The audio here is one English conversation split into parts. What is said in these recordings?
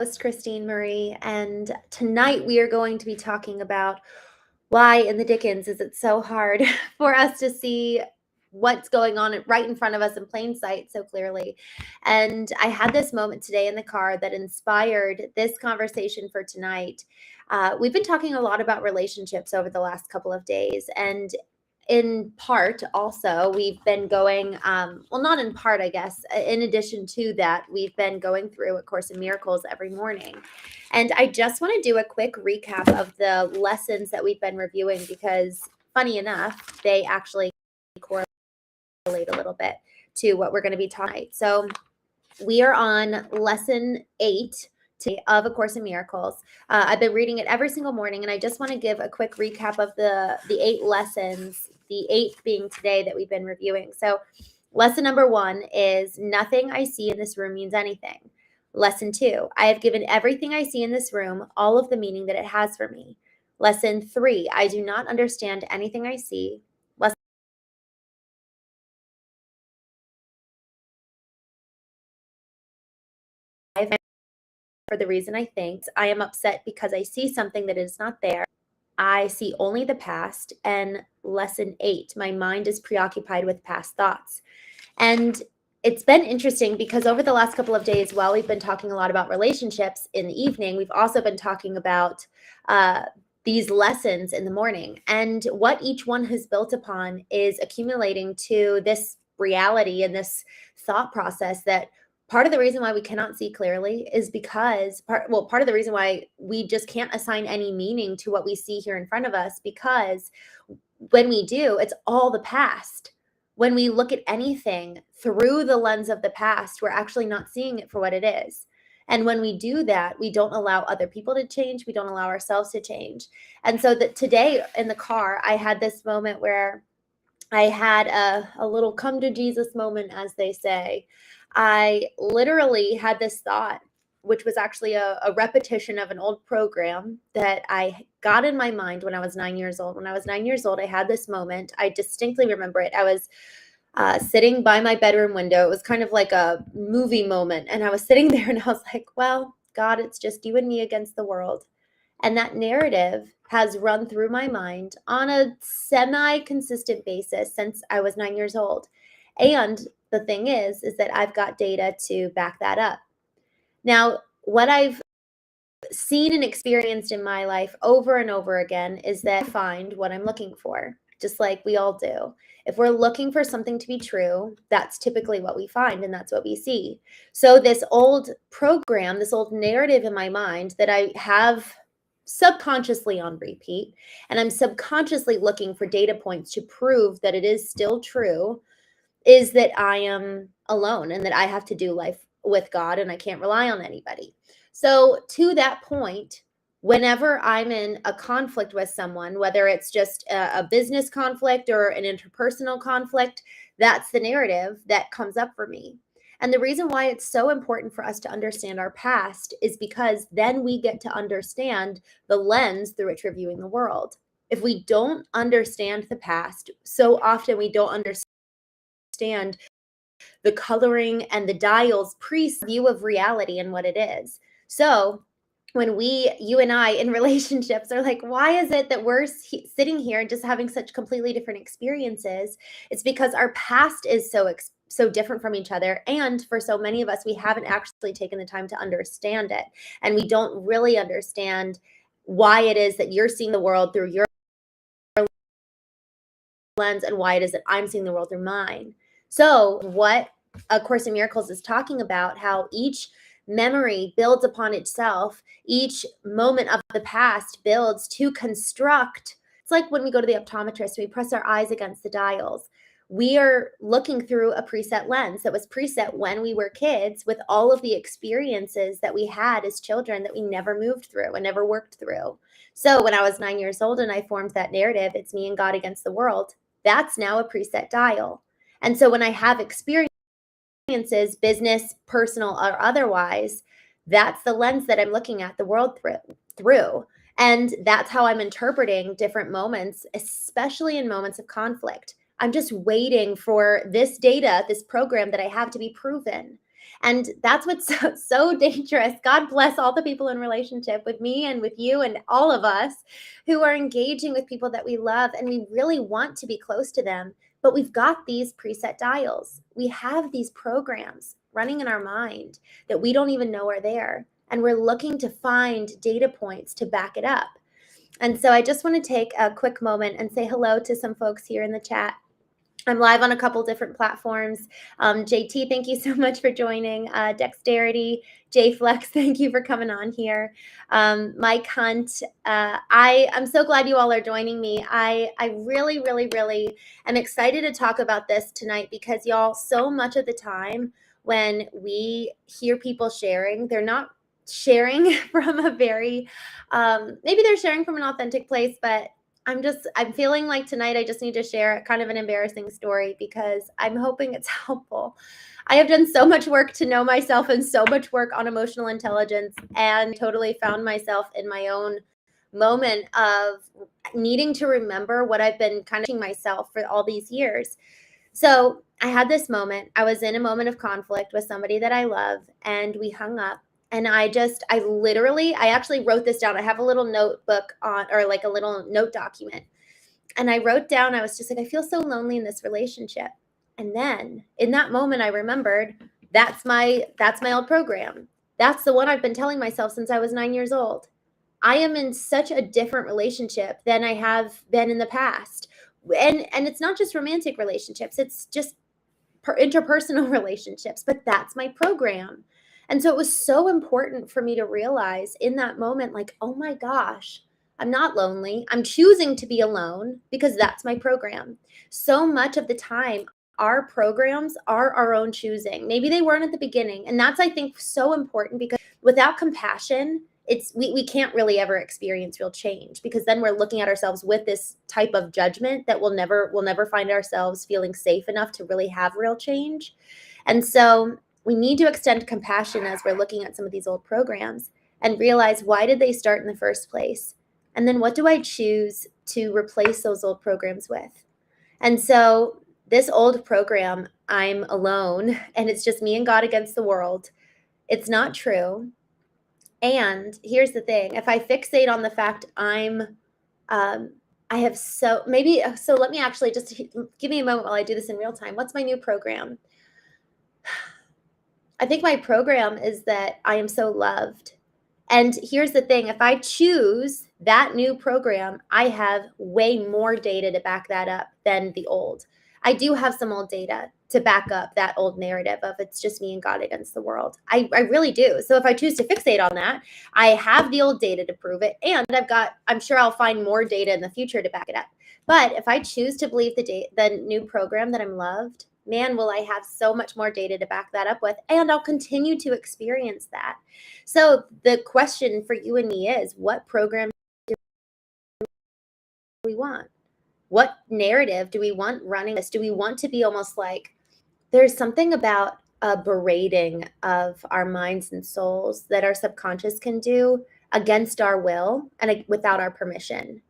Host Christene Marie, and tonight we are going to be talking about why in the dickens is it so hard for us to see what's going on right in front of us in plain sight so clearly. And I had this moment today in the car that inspired this conversation for tonight. We've been talking a lot about relationships over the last couple of days, and in part also we've been going well, not in part, I guess, in addition to that, we've been going through A Course in Miracles every morning. And I just want to do a quick recap of the lessons that we've been reviewing, because funny enough, they actually correlate a little bit to what we're going to be talking about. So we are on lesson 8 of A Course in Miracles. I've been reading it every single morning, and I just want to give a quick recap of the 8 lessons, the 8th being today that we've been reviewing. So lesson number 1 is nothing I see in this room means anything. Lesson 2, I have given everything I see in this room all of the meaning that it has for me. Lesson 3, I do not understand anything I see. For the reason I think. I am upset because I see something that is not there. I see only the past. And lesson 8, my mind is preoccupied with past thoughts. And it's been interesting because over the last couple of days, while we've been talking a lot about relationships in the evening, we've also been talking about these lessons in the morning. And what each one has built upon is accumulating to this reality and this thought process that part of the reason why we cannot see clearly is because part of the reason why we just can't assign any meaning to what we see here in front of us, because when we do, it's all the past. When we look at anything through the lens of the past, we're actually not seeing it for what it is. And when we do that, we don't allow other people to change. We don't allow ourselves to change. And so that today in the car, I had this moment where I had a little come to Jesus moment, as they say. I literally had this thought, which was actually a repetition of an old program that I got in my mind when I was 9 years old. When I was 9 years old, I had this moment. I distinctly remember it. I was sitting by my bedroom window. It was kind of like a movie moment. And I was sitting there and I was like, well, God, it's just you and me against the world. And that narrative has run through my mind on a semi-consistent basis since I was 9 years old. And the thing is that I've got data to back that up. Now, what I've seen and experienced in my life over and over again is that I find what I'm looking for, just like we all do. If we're looking for something to be true, that's typically what we find, and that's what we see. So this old program, this old narrative in my mind that I have subconsciously on repeat, and I'm subconsciously looking for data points to prove that it is still true, is that I am alone and that I have to do life with God and I can't rely on anybody. So to that point, whenever I'm in a conflict with someone, whether it's just a business conflict or an interpersonal conflict, that's the narrative that comes up for me. And the reason why it's so important for us to understand our past is because then we get to understand the lens through which we're viewing the world. If we don't understand the past, so often we don't understand the coloring and the dials pre-view of reality and what it is. So when you and I in relationships are like, why is it that we're sitting here and just having such completely different experiences? It's because our past is so different from each other. And for so many of us, we haven't actually taken the time to understand it. And we don't really understand why it is that you're seeing the world through your lens and why it is that I'm seeing the world through mine. So what A Course in Miracles is talking about, how each memory builds upon itself. Each moment of the past builds to construct. It's like when we go to the optometrist, we press our eyes against the dials. We are looking through a preset lens that was preset when we were kids, with all of the experiences that we had as children that we never moved through and never worked through. So when I was 9 years old and I formed that narrative, it's me and God against the world, that's now a preset dial. And so when I have experiences, business, personal, or otherwise, that's the lens that I'm looking at the world through. And that's how I'm interpreting different moments, especially in moments of conflict. I'm just waiting for this data, this program that I have, to be proven. And that's what's so dangerous. God bless all the people in relationship with me and with you and all of us who are engaging with people that we love and we really want to be close to them. But we've got these preset dials. We have these programs running in our mind that we don't even know are there. And we're looking to find data points to back it up. And so I just want to take a quick moment and say hello to some folks here in the chat. I'm live on a couple different platforms. JT, thank you so much for joining. Dexterity, JFlex, thank you for coming on here. Mike Hunt, I'm so glad you all are joining me. I really, really, really am excited to talk about this tonight because y'all, so much of the time when we hear people sharing, they're not sharing from a very, maybe they're sharing from an authentic place, but I'm feeling like tonight I just need to share kind of an embarrassing story because I'm hoping it's helpful. I have done so much work to know myself and so much work on emotional intelligence and totally found myself in my own moment of needing to remember what I've been kind of teaching myself for all these years. So I had this moment. I was in a moment of conflict with somebody that I love and we hung up. And I actually wrote this down. I have a little notebook or like a little note document. And I wrote down, I was just like, I feel so lonely in this relationship. And then in that moment, I remembered that's my old program. That's the one I've been telling myself since I was 9 years old. I am in such a different relationship than I have been in the past. And it's not just romantic relationships. It's just interpersonal relationships, but that's my program. And so it was so important for me to realize in that moment, like, oh my gosh, I'm not lonely. I'm choosing to be alone because that's my program. So much of the time, our programs are our own choosing. Maybe they weren't at the beginning. And that's, I think, so important because without compassion, we can't really ever experience real change because then we're looking at ourselves with this type of judgment that we'll never find ourselves feeling safe enough to really have real change. And so we need to extend compassion as we're looking at some of these old programs and realize, why did they start in the first place? And then what do I choose to replace those old programs with? And so this old program, I'm alone and it's just me and God against the world. It's not true. And here's the thing, if I fixate on the fact let me actually just give me a moment while I do this in real time. What's my new program? I think my program is that I am so loved. And here's the thing, if I choose that new program, I have way more data to back that up than the old. I do have some old data to back up that old narrative of it's just me and God against the world. I really do. So if I choose to fixate on that, I have the old data to prove it. And I'm sure I'll find more data in the future to back it up. But if I choose to believe the new program that I'm loved, man, will I have so much more data to back that up with, and I'll continue to experience that. So the question for you and me is, what program do we want? What narrative do we want running this? Do we want to be almost like, there's something about a berating of our minds and souls that our subconscious can do against our will and without our permission.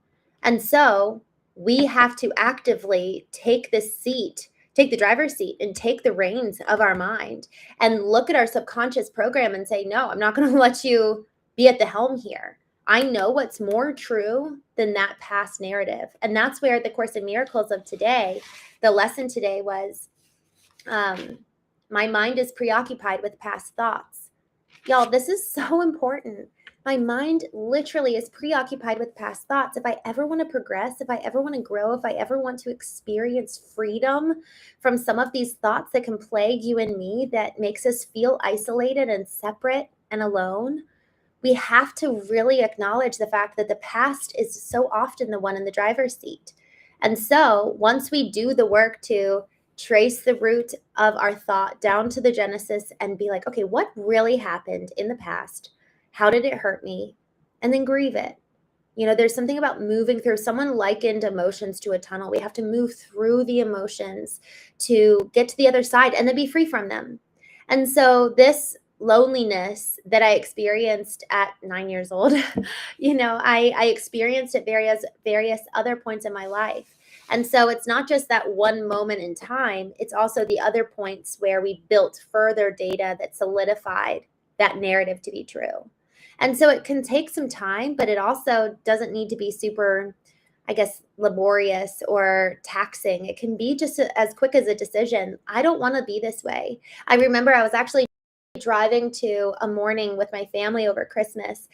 And so we have to actively take the driver's seat and take the reins of our mind and look at our subconscious program and say, no, I'm not going to let you be at the helm here. I know what's more true than that past narrative. And that's where the Course in Miracles of today, the lesson today was, my mind is preoccupied with past thoughts. Y'all, this is so important. My mind literally is preoccupied with past thoughts. If I ever want to progress, if I ever want to grow, if I ever want to experience freedom from some of these thoughts that can plague you and me, that makes us feel isolated and separate and alone, we have to really acknowledge the fact that the past is so often the one in the driver's seat. And so once we do the work to trace the root of our thought down to the genesis and be like, okay, what really happened in the past? How did it hurt me? And then grieve it. You know, there's something about moving through. Someone likened emotions to a tunnel. We have to move through the emotions to get to the other side and then be free from them. And so this loneliness that I experienced at 9 years old, I experienced at various other points in my life. And so it's not just that one moment in time, it's also the other points where we built further data that solidified that narrative to be true. And so it can take some time, but it also doesn't need to be super, I guess, laborious or taxing. It can be just as quick as a decision. I don't want to be this way. I remember I was actually driving to a morning with my family over Christmas,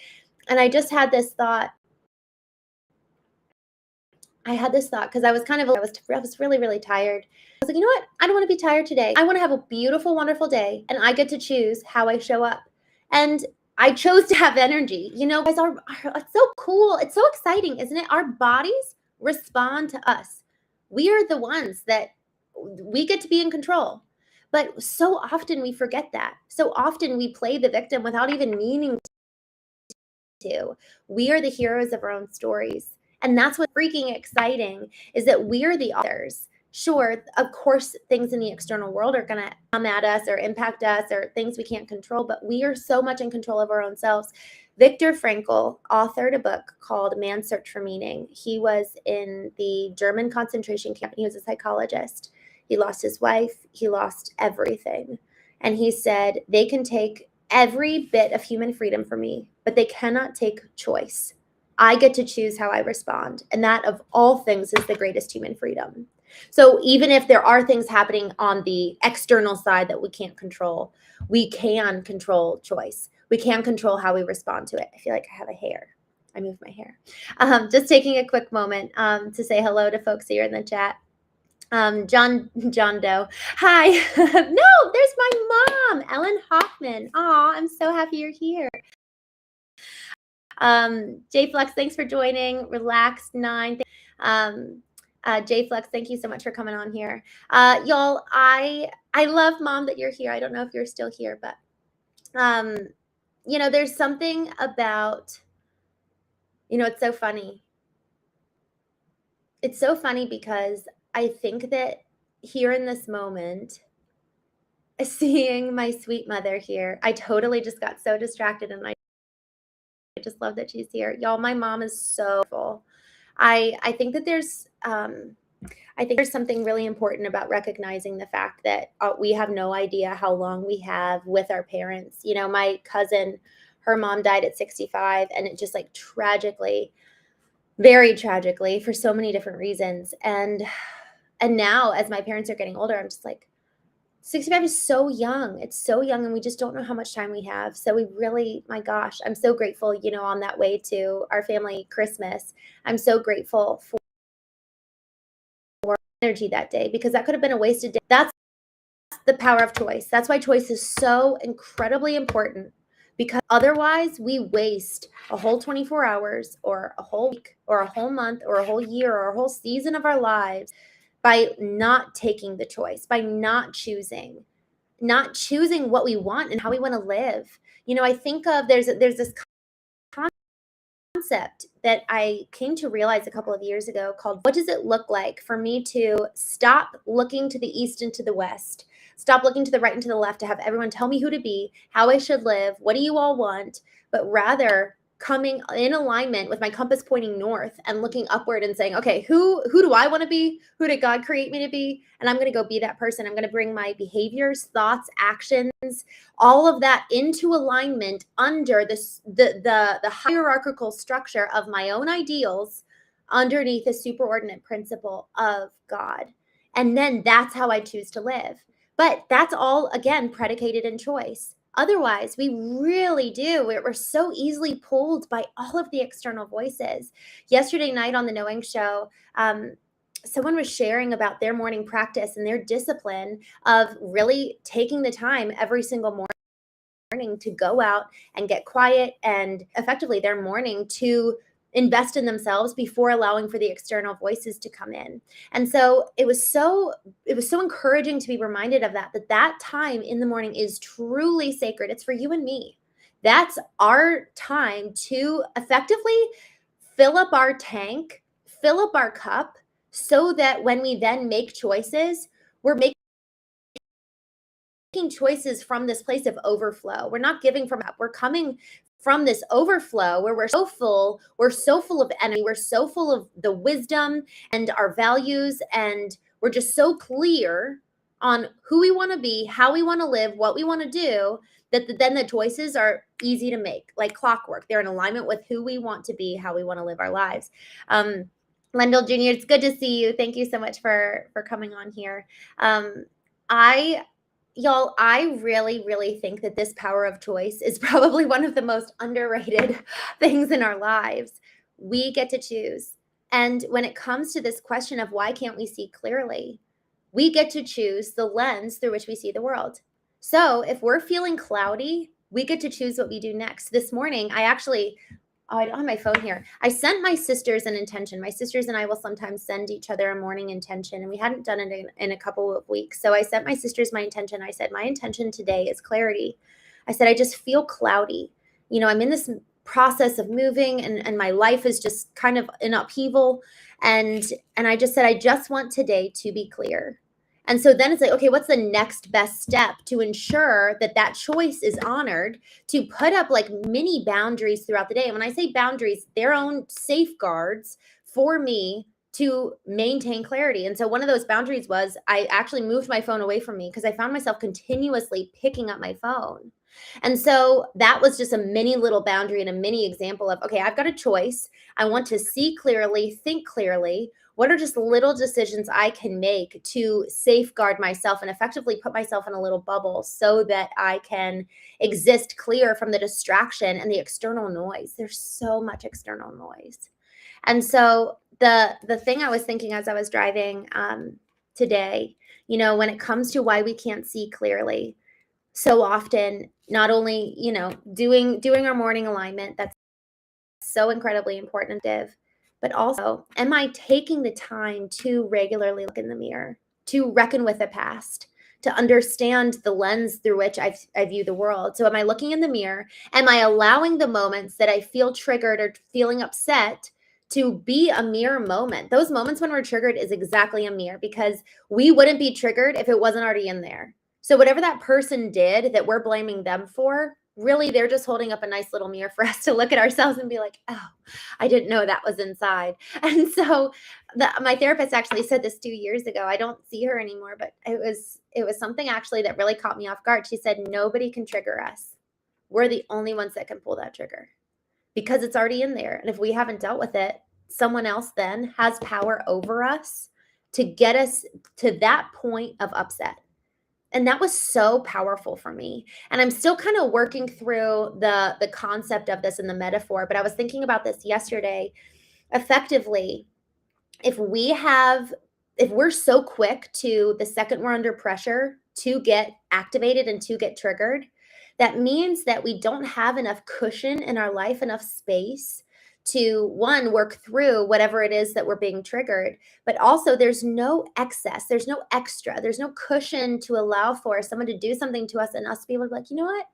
and I just had this thought. Because I was really, really tired. I was like, you know what? I don't want to be tired today. I want to have a beautiful, wonderful day, and I get to choose how I show up. And I chose to have energy. You know, guys, it's so cool. It's so exciting, isn't it? Our bodies respond to us. We are the ones that we get to be in control. But so often we forget that. So often we play the victim without even meaning to. We are the heroes of our own stories. And that's what's freaking exciting, is that we're the authors. Sure, of course, things in the external world are going to come at us or impact us or things we can't control, but we are so much in control of our own selves. Viktor Frankl authored a book called Man's Search for Meaning. He was in the German concentration camp. He was a psychologist. He lost his wife. He lost everything. And he said, they can take every bit of human freedom from me, but they cannot take choice. I get to choose how I respond. And that, of all things, is the greatest human freedom. So even if there are things happening on the external side that we can't control, we can control choice. We can control how we respond to it. I feel like I have a hair. I moved my hair. Just taking a quick moment to say hello to folks here in the chat. John Doe. Hi. No, there's my mom, Ellen Hoffman. Aw, I'm so happy you're here. J Flex, thanks for joining. Relaxed 9. J Flex, thank you so much for coming on here. Y'all, I love, Mom, that you're here. I don't know if you're still here, but you know, there's something about, you know, it's so funny. It's so funny because I think that here in this moment, seeing my sweet mother here, I totally just got so distracted, and I just love that she's here. Y'all, my mom is so full. I think that there's something really important about recognizing the fact that we have no idea how long we have with our parents. You know, my cousin, her mom died at 65, and it just, like, tragically, very tragically, for so many different reasons. And now, as my parents are getting older, I'm just like, 65 is so young. It's so young, and we just don't know how much time we have. So we really, my gosh, I'm so grateful, you know, on that way to our family Christmas. I'm so grateful for energy that day, because that could have been a wasted day. That's the power of choice. That's why choice is so incredibly important, because otherwise we waste a whole 24 hours or a whole week or a whole month or a whole year or a whole season of our lives by not taking the choice, by not choosing what we want and how we want to live. You know, I think of there's this concept that I came to realize a couple of years ago called, what does it look like for me to stop looking to the east and to the west, stop looking to the right and to the left to have everyone tell me who to be, how I should live, what do you all want, but rather coming in alignment with my compass pointing north and looking upward and saying, okay, who do I want to be? Who did God create me to be? And I'm going to go be that person. I'm going to bring my behaviors, thoughts, actions, all of that into alignment under the hierarchical structure of my own ideals underneath the superordinate principle of God. And then that's how I choose to live. But that's all, again, predicated in choice. Otherwise, we really do. We're so easily pulled by all of the external voices. Yesterday night on the Knowing Show, someone was sharing about their morning practice and their discipline of really taking the time every single morning to go out and get quiet, and effectively their morning to invest in themselves before allowing for the external voices to come in. And so it was so encouraging to be reminded of that time in the morning is truly sacred. It's for you and me. That's our time to effectively fill up our tank, fill up our cup, so that when we then make choices, we're making choices from this place of overflow. We're not giving from up. We're coming from this overflow where we're so full of energy, we're so full of the wisdom and our values, and we're just so clear on who we want to be, how we want to live, what we want to do, that then the choices are easy to make, like clockwork. They're in alignment with who we want to be, how we want to live our lives. Lendell Jr., it's good to see you. Thank you so much for coming on here. Y'all, I really, really think that this power of choice is probably one of the most underrated things in our lives. We get to choose. And when it comes to this question of why can't we see clearly, we get to choose the lens through which we see the world. So if we're feeling cloudy, we get to choose what we do next. This morning, I don't have my phone here. I sent my sisters an intention. My sisters and I will sometimes send each other a morning intention, and we hadn't done it in a couple of weeks. So I sent my sisters my intention. I said, my intention today is clarity. I said, I just feel cloudy. You know, I'm in this process of moving, and my life is just kind of in upheaval. And I just said, I just want today to be clear. And so then it's like, okay, what's the next best step to ensure that that choice is honored, to put up like mini boundaries throughout the day? And when I say boundaries, their own safeguards for me to maintain clarity. And so one of those boundaries was I actually moved my phone away from me because I found myself continuously picking up my phone. And so that was just a mini little boundary and a mini example of, okay, I've got a choice. I want to see clearly, think clearly. What are just little decisions I can make to safeguard myself and effectively put myself in a little bubble so that I can exist clear from the distraction and the external noise? There's so much external noise. And so the thing I was thinking as I was driving today, you know, when it comes to why we can't see clearly, so often, not only, you know, doing our morning alignment, that's so incredibly important, but also, am I taking the time to regularly look in the mirror, to reckon with the past, to understand the lens through which I view the world? So am I looking in the mirror? Am I allowing the moments that I feel triggered or feeling upset to be a mirror moment? Those moments when we're triggered is exactly a mirror, because we wouldn't be triggered if it wasn't already in there. So whatever that person did that we're blaming them for, really, they're just holding up a nice little mirror for us to look at ourselves and be like, oh, I didn't know that was inside. And so my therapist actually said this 2 years ago. I don't see her anymore, but it was something actually that really caught me off guard. She said, nobody can trigger us. We're the only ones that can pull that trigger because it's already in there. And if we haven't dealt with it, someone else then has power over us to get us to that point of upset. And that was so powerful for me. And I'm still kind of working through the concept of this and the metaphor, but I was thinking about this yesterday. Effectively, if we're so quick to, the second we're under pressure, to get activated and to get triggered, that means that we don't have enough cushion in our life, enough space to, one, work through whatever it is that we're being triggered, but also there's no excess, there's no extra, there's no cushion to allow for someone to do something to us and us to be able to be like, you know what?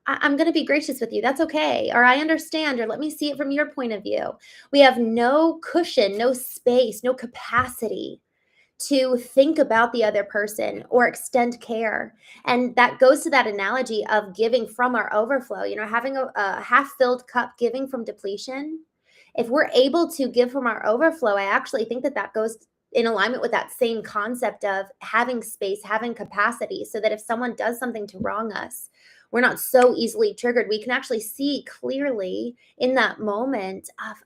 I'm going to be gracious with you. That's okay. Or I understand, or let me see it from your point of view. We have no cushion, no space, no capacity to think about the other person or extend care. And that goes to that analogy of giving from our overflow, you know, having a half-filled cup, giving from depletion. If we're able to give from our overflow, I actually think that goes in alignment with that same concept of having space, having capacity, so that if someone does something to wrong us, we're not so easily triggered. We can actually see clearly in that moment of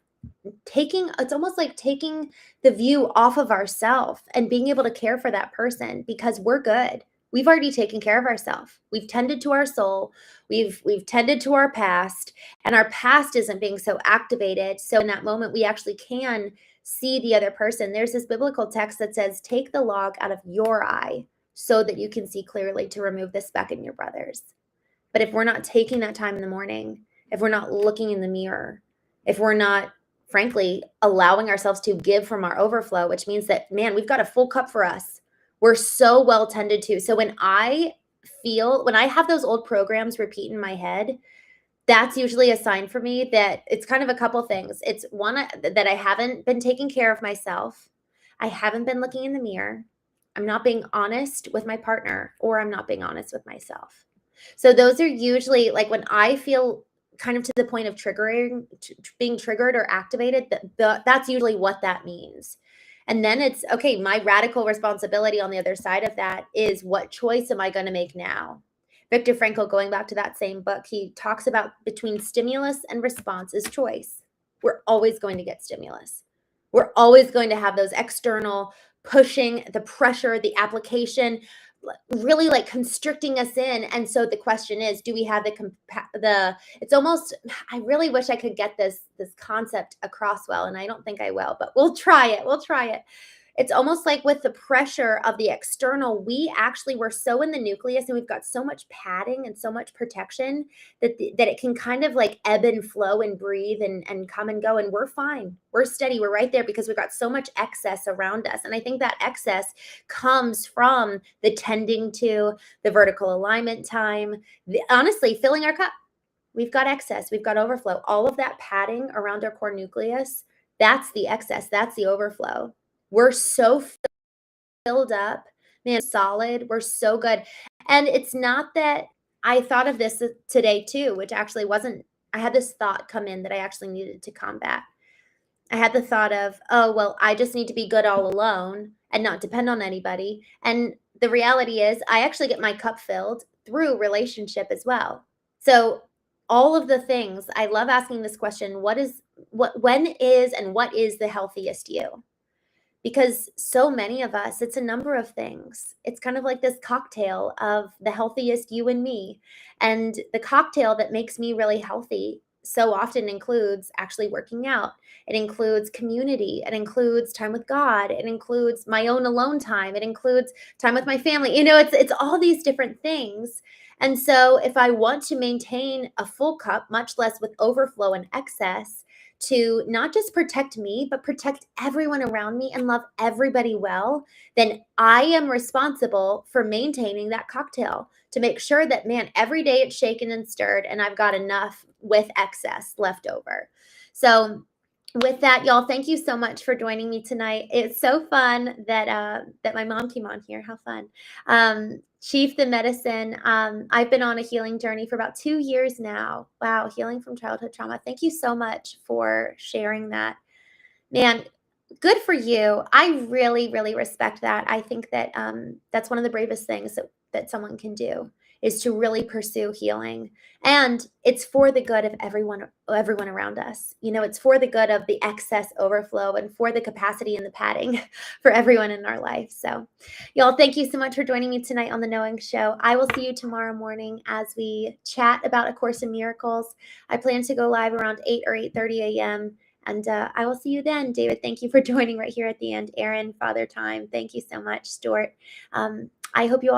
it's almost like taking the view off of ourselves and being able to care for that person, because we're good. We've already taken care of ourselves. We've tended to our soul. We've tended to our past, and our past isn't being so activated. So in that moment, we actually can see the other person. There's this biblical text that says, take the log out of your eye so that you can see clearly to remove the speck in your brother's. But if we're not taking that time in the morning, if we're not looking in the mirror, if we're not, frankly, allowing ourselves to give from our overflow, which means that, man, we've got a full cup for us. We're so well tended to. So when I have those old programs repeat in my head, that's usually a sign for me that it's kind of a couple things. It's one, that I haven't been taking care of myself. I haven't been looking in the mirror. I'm not being honest with my partner, or I'm not being honest with myself. So those are usually, like, when I feel kind of to the point of being triggered or activated, that's usually what that means. And then it's, okay, my radical responsibility on the other side of that is, what choice am I going to make now? Viktor Frankl, going back to that same book, he talks about between stimulus and response is choice. We're always going to get stimulus. We're always going to have those external pushing, the pressure, the application, really like constricting us in. And so the question is, do we have it's almost, I really wish I could get this concept across well, and I don't think I will, but we'll try it. It's almost like with the pressure of the external, we're so in the nucleus, and we've got so much padding and so much protection that it can kind of like ebb and flow and breathe and come and go. And we're fine. We're steady. We're right there because we've got so much excess around us. And I think that excess comes from the tending to the vertical alignment time, honestly, filling our cup. We've got excess. We've got overflow. All of that padding around our core nucleus, that's the excess. That's the overflow. We're so filled up, man, solid. We're so good. And it's not that, I thought of this today too, which actually wasn't, I had this thought come in that I actually needed to combat. I had the thought of, oh, well, I just need to be good all alone and not depend on anybody. And the reality is, I actually get my cup filled through relationship as well. So all of the things, I love asking this question, when is and what is the healthiest you? Because so many of us, it's a number of things. It's kind of like this cocktail of the healthiest you and me. And the cocktail that makes me really healthy so often includes actually working out. It includes community. It includes time with God. It includes my own alone time. It includes time with my family. It's all these different things. And so if I want to maintain a full cup, much less with overflow and excess, to not just protect me, but protect everyone around me and love everybody well, then I am responsible for maintaining that cocktail to make sure that, man, every day it's shaken and stirred and I've got enough with excess left over. So with that, y'all, thank you so much for joining me tonight. It's so fun that my mom came on here. How fun. Chief the Medicine. I've been on a healing journey for about 2 years now. Wow, healing from childhood trauma. Thank you so much for sharing that. Man, good for you. I really, really respect that. I think that that's one of the bravest things that someone can do, is to really pursue healing. And it's for the good of everyone around us. It's for the good of the excess overflow and for the capacity and the padding for everyone in our life. So y'all, thank you so much for joining me tonight on The Knowing Show. I will see you tomorrow morning as we chat about A Course in Miracles. I plan to go live around 8 or 8:30 a.m. And I will see you then. David, thank you for joining right here at the end. Aaron, Father Time, thank you so much. Stuart, I hope you all